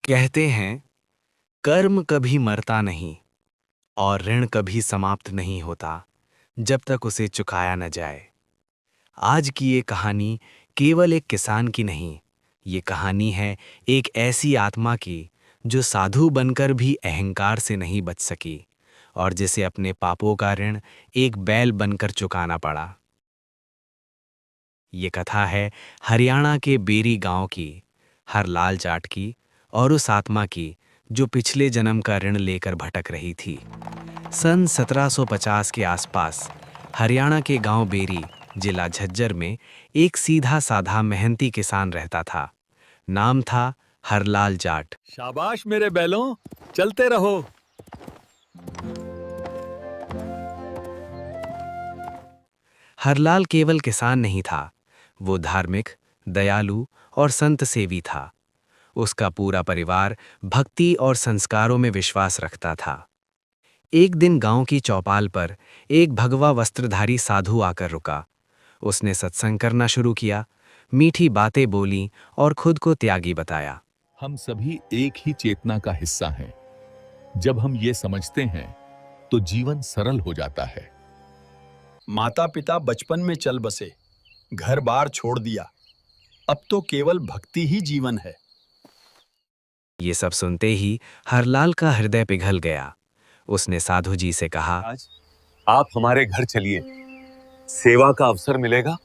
कहते हैं कर्म कभी मरता नहीं और ऋण कभी समाप्त नहीं होता जब तक उसे चुकाया न जाए। आज की ये कहानी केवल एक किसान की नहीं, ये कहानी है एक ऐसी आत्मा की जो साधु बनकर भी अहंकार से नहीं बच सकी और जिसे अपने पापों का ऋण एक बैल बनकर चुकाना पड़ा। ये कथा है हरियाणा के बेरी गांव की, हरलाल जाट की और उस आत्मा की जो पिछले जन्म का ऋण लेकर भटक रही थी। सन 1750 के आसपास हरियाणा के गांव बेरी, जिला झज्जर में एक सीधा साधा मेहनती किसान रहता था। नाम था हरलाल जाट। शाबाश मेरे बैलों, चलते रहो। हरलाल केवल किसान नहीं था, वो धार्मिक, दयालु और संत सेवी था। उसका पूरा परिवार भक्ति और संस्कारों में विश्वास रखता था। एक दिन गांव की चौपाल पर एक भगवा वस्त्रधारी साधु आकर रुका। उसने सत्संग करना शुरू किया, मीठी बातें बोली और खुद को त्यागी बताया। हम सभी एक ही चेतना का हिस्सा हैं। जब हम ये समझते हैं तो जीवन सरल हो जाता है। माता पिता बचपन में चल बसे, घर बार छोड़ दिया, अब तो केवल भक्ति ही जीवन है। ये सब सुनते ही हरलाल का हृदय पिघल गया। उसने साधु जी से कहा, आज आप हमारे घर चलिए, सेवा का अवसर मिलेगा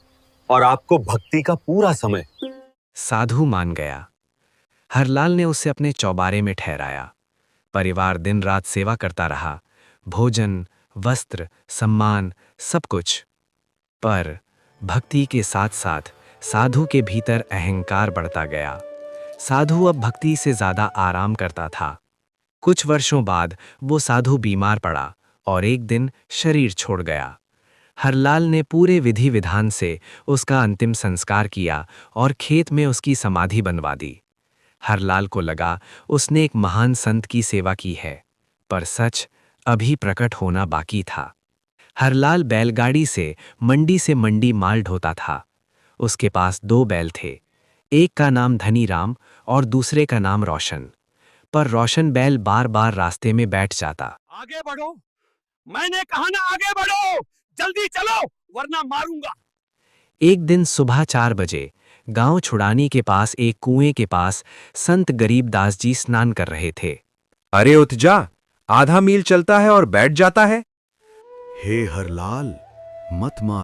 और आपको भक्ति का पूरा समय। साधु मान गया। हरलाल ने उसे अपने चौबारे में ठहराया। परिवार दिन रात सेवा करता रहा, भोजन, वस्त्र, सम्मान, सब कुछ। पर भक्ति के साथ साथ साधु के भीतर अहंकार बढ़ता गया। साधु अब भक्ति से ज्यादा आराम करता था। कुछ वर्षों बाद वो साधु बीमार पड़ा और एक दिन शरीर छोड़ गया। हरलाल ने पूरे विधि विधान से उसका अंतिम संस्कार किया और खेत में उसकी समाधि बनवा दी। हरलाल को लगा उसने एक महान संत की सेवा की है, पर सच अभी प्रकट होना बाकी था। हरलाल बैलगाड़ी से मंडी माल ढोता था। उसके पास 2 बैल थे, एक का नाम धनीराम और दूसरे का नाम रोशन। पर रोशन बैल बार बार रास्ते में बैठ जाता। आगे बढ़ो, मैंने कहा ना आगे बढ़ो, जल्दी चलो वरना मारूंगा। एक दिन सुबह 4 बजे गांव छुड़ानी के पास एक कुएं के पास संत गरीबदास जी स्नान कर रहे थे। अरे उठ जा, आधा मील चलता है और बैठ जाता है। हे हरलाल, मत मार,